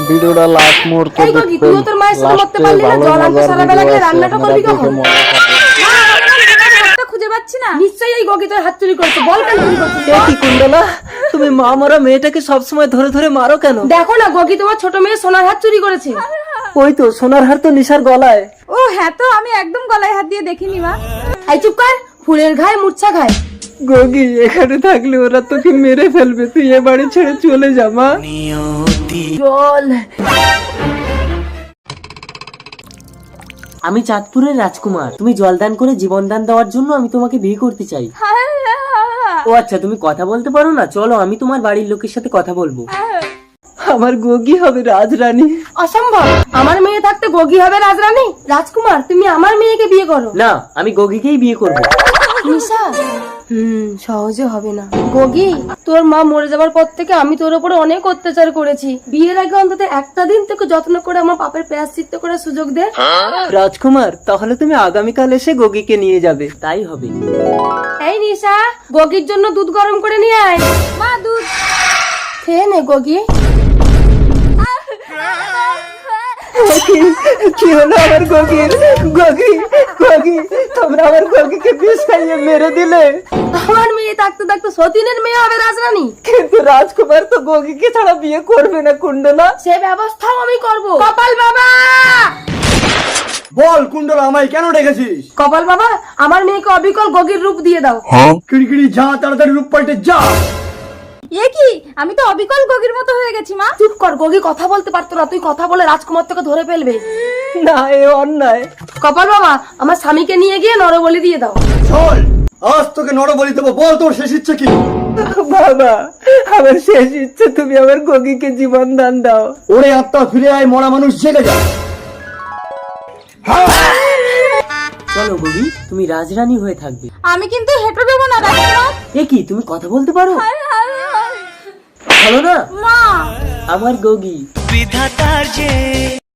ভিডিওটা লাস্ট মুহূর্ত এই গগি, দেখবেন। তুইও তোর মায়ের সাথে মরতে পারলি না, লাস্টে জল ভালো আনতে মজার সারা বেলা ভিডিও গেলে আছে, রান্নাটা আপনারা করবি দেখে কখন? মজা পাবেন। হাতটা খুঁজে পাচ্ছি না। নিশ্চয়ই এই গগি তোর হাত চুরি করছে, বল কেন চুরি করছিস? এ কি কুণ্ডলা, তুমি মা মরা মেয়েটাকে সবসময় ধরে ধরে মারো কেন? দেখো না গগি তোমার ছোট মেয়ে সোনার হাত চুরি করেছে। ওই তো সোনার হার তো নিশার গলায়। ও হ্যাঁ, তো আমি একদম গলায় হাত দিয়ে দেখিনি মা। এই চুপ কর, ফুলের ঘায়ে মূর্ছা খায়। গগি, এখানে থাকলে ওরা তোকে মেরে ফেলবে, তুই এ বাড়ি ছেড়ে চলে যা মা। জল। আমি চাঁদপুরের রাজকুমার, তুমি জলদান করে জীবনদান দেওয়ার জন্য আমি তোমাকে বিয়ে করতে চাই। ও আচ্ছা, তুমি কথা বলতে পারো না? চলো আমি তোমার বাড়ির লোকের সাথে কথা বলবো। আমার গগি হবে রাজরানী। অসম্ভব, আমার মেয়ে থাকতে গগি হবে রাজরানী? রাজকুমার, তুমি আমার মেয়েকে বিয়ে করো। না, আমি গগিকেই বিয়ে করবো। নিশা, সহজে হবে না। গগি, তোর মা মরে যাবার পর থেকে আমি তোর উপরে অনেক অত্যাচার করেছি। বিয়ের আগে অন্তত একটা দিন তোকে যত্ন করে আমার পাপের প্রায়শ্চিত্ত করার সুযোগ দে। রাজকুমার, তাহলে তুমি আগামীকাল এসে গগিকে নিয়ে যাবে। তাই হবে। এই নিশা, গগির জন্য দুধ গরম করে নিয়ে আয়। মা দুধ। খেয়ে নে গগি। কি হলো আমার গগির? গগি, গগি, তোমরা আমার গগিকে বিষ খাইয়ে মেরে দিলে। আমার মেয়ে থাকতে থাকতে সতীনের মেয়ে হবে রাজরানী। কিন্তু রাজকুমার তো গগিকে ছাড়া বিয়ে করবে না কুণ্ডলা। সে ব্যবস্থাও আমি করব। কপাল বাবা, বল কুণ্ডলা, আমায় কেন ডেকেছিস? কপাল বাবা, আমার মেয়েকে অবিকল গগির রূপ দিয়ে দাও। কিড়িকিড়ি যা, তাড়াতাড়ি রূপ পাল্টে যা। এ কি, আমি তো অবিকল গগির মতো হয়ে গেছি মা। চুপ কর, গগি কথা বলতে পারতো না, তুই কথা বলে রাজকুমার তোকে ধরে ফেলবে। না, এ অন্যায়। কপাল বাবা, আমার স্বামীকে নিয়ে গিয়ে নরবলি দিয়ে দাও। চল, আজ তোকে নরবলি দেবো। বল তোর শেষ ইচ্ছে কি? বাবা, আমার শেষ ইচ্ছে তুমি আমার গগিকে জীবন দান দাও। ওরে আত্মা ফিরে আয়, মরা মানুষ জেগে যা। চলো গগি, তুমি রাজরানী হয়ে থাকবে। আমি কিন্তু হেঁটে দেবো না রাজকুমার। এ কি, তুমি কথা বলতে পারো? ভালো না মা আমার গগি।